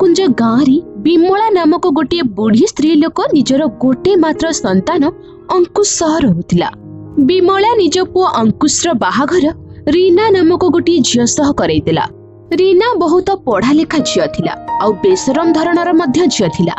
कुंज गाँव विमला नामक गोटे बुढ़ी स्त्री लोक निजर गोटे मात्र संतान अंकुश सह रहुथिला। विमला निज पुओ अंकुशर बाहाघर रीना नामक गोटे झियो सह करैतिला। रीना बहुत पढ़ा लेखा झियो थिला आउ बेसरम धरणर मध्य झियो थिला।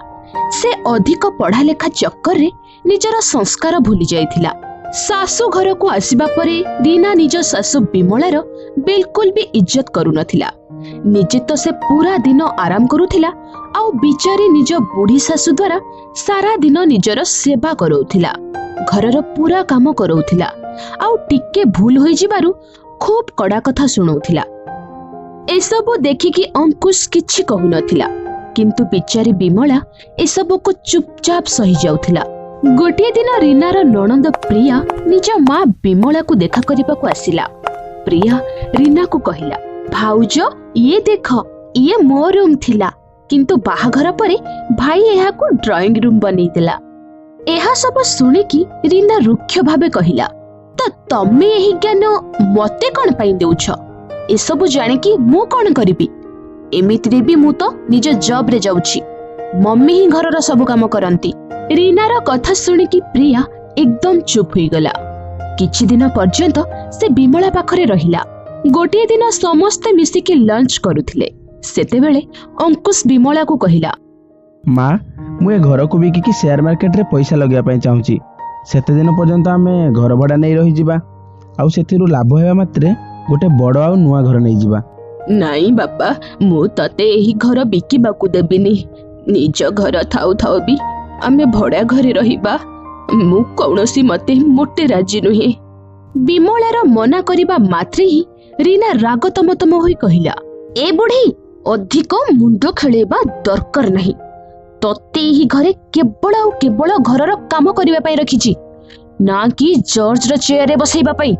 से अधिक पढ़ा लेखा चक्कर रे निजर संस्कार भूली जाइथिला। सासु घर को आसीबा परे रीना निज सासु विमलार बिल्कुल भी इज्जत करू नथिला। निजे तो से पूरा दिन आराम करूथिला आउ बिचारी निज बुढ़ी सासु द्वारा सारा दिन निजर सेवा करौथिला। घरर पूरा काम करौथिला आउ टिके भूल होई जिबारु खूब कड़ा कथा सुनौथिला। एसबु देखिकी अंकुश किछि कहु नथिला, किंतु बिचारी विमला एसबु को चुपचाप सही जाउथिला। गोटे दिन रीनार नणंद प्रिया निज माँ विमला को देखा करबा को आसिला। प्रिया रीना को कहिला, भाउज ये देख, ये मो रूम थिला, किंतु बाहाघर परे भाई एहा को ड्राइंग रूम बनै दिला। एहा सब सुनी की रीना रुक्ष भाबे कहिला, तो तमे एही ज्ञान मते कोन पई देउछ? ए सब जाने की मु कोन करिबी? एमितिरे भी मु तो निज जॉब रे जाउची, मम्मी ही घरर सब काम करंती। रीनार कथा सुनी की प्रिया एकदम चुप होई गला। किछि दिन पर्यंत से विमला पाखरे रहिला। गोटे दिन समस्ते मिसिकी लंच करुथिले। सेतेबेले अंकुश विमला को कहिला, माँ मु ए घर को बिकी शेयर मार्केट रे पैसा लगे पई चाहूची। सेते दिन पर्यंत आमे घर भड़ा नहीं रही जिबा आउ सेथिरु लाभ हेबा मात्रे गोटे बड़ आउ नुआ घर नहीं जिबा। नाई बापा, मु तते एही घर बिकिबाकू देबिनी। निज घर थाउ थाउ भी आमे भड़ा घरे रहिबा। मु कौनसी मते मोटे राजी नुहे। विमलार मना करिबा मात्रे ही रीना राग तमतम होई कहिला, ए बुढ़ी अधिक मुंड खेलेबा दरकार नहीं। तते ही घरे केवल आउ केवल घरर काम करिबा पई रखिछि, ना कि जॉर्ज र चेयर रे बसैबा पई।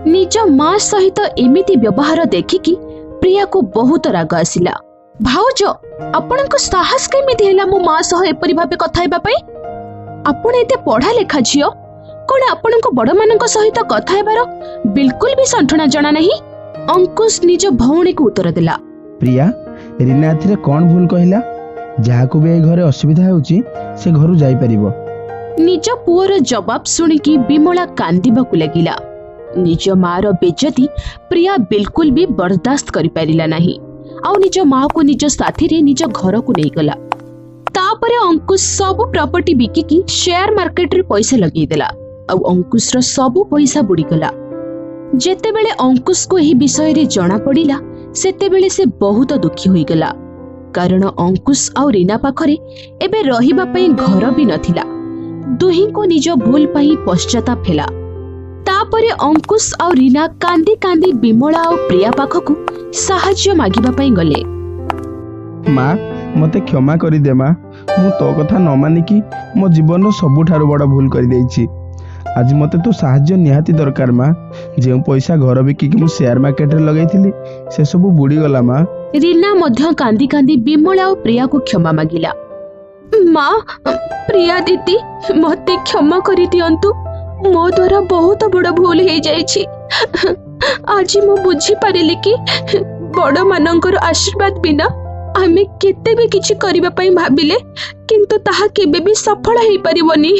निज मां सहित एमिति व्यवहार देखिकी प्रिया को बहुत राग आसिला। भाउज आपनको साहस केमिति हैला मो मां सह एपरि भाबे कथा हेबा पई? आपण एते पढ़ा लेखा झियो, कोन आपनको बड़ मानक सहित कथा हेबार बिल्कुल भी संठना जणा नहीं? अंकुश निज भौणी को उत्तर देला। प्रिया रीना एथिरे कोन भूल कहिला? जाहाको भी ए घरे असुविधा होउची से घरु जाई परिबो। निज पुअर जवाब सुनिकी विमला कांदिबाकू लागिला। निज मार बेज्जती प्रिया बिल्कुल भी बर्दाश्त करि पारिला नहीं आउ निज माँ को निज साथी रे निज घर को नहीं गला। तापरे अंकुश सब प्रॉपर्टी बिकिकी शेयर मार्केट रे पैसा लगे देला आउ अंकुश रो सब पैसा बुड़ी गला। जेतेबेले अंकुश को एही विषय रे जणा पड़िला सेतेबेले से बहुत दुखी होई गला, कारण अंकुश आउ रीना पाखरे एबे रहिबा पई घर भी नथिला। दुही को निज भूल पई पश्चाताप हेला। तापरे अंकुश आउ रीना कांदी कांदी विमला आउ प्रिया पाखकु साहाय्य मागिबा पई गले। माँ मते क्षमा करि दे माँ, मु तो कथा न मानिकी मो जीवन सबुठारु बड़ भूल करि देइछि। आज मते तो साहाय्य निहाती दरकार माँ। जे पैसा घर बिकिकी मु शेयर मार्केट रे लगाइथिली से सब बुड़ी गला माँ। रीना मध्य कांदी कांदी विमला और प्रिया को क्षमा मागिला। माँ प्रिया दीदी मते क्षमा करि दियंतु, मो द्वारा बहुत बड़ भूल हे जाइछि। आज मु बुझी पारिली कि बड़ मानकर आशीर्वाद बिना आमे केते भी किछि करिबा पई भाबिले किंतु ताहा केबे भी सफल हेई परिबनी।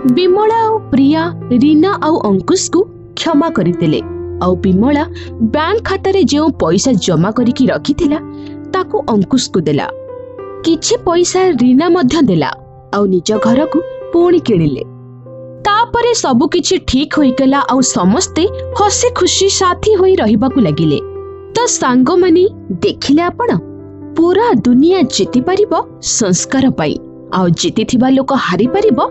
विमला और प्रिया रीना और अंकुश को क्षमा करिदेले आउ विमला बैंक खाता रे जे पैसा जमा करिकी रखिथिला ताकू अंकुश को देला। किछि पैसा रीना मध्य देला आउ निज घर को पुणी किणिले। तापरे सबु किछि ठीक होई गला आउ समस्ते हसी खुशी साथी होई रहिबाकू लागिले। तो सांग मानी देखिले आपण, पूरा दुनिया जीति परिबो संस्कार पाई आउ जीति थिबा लोक हारि परिबो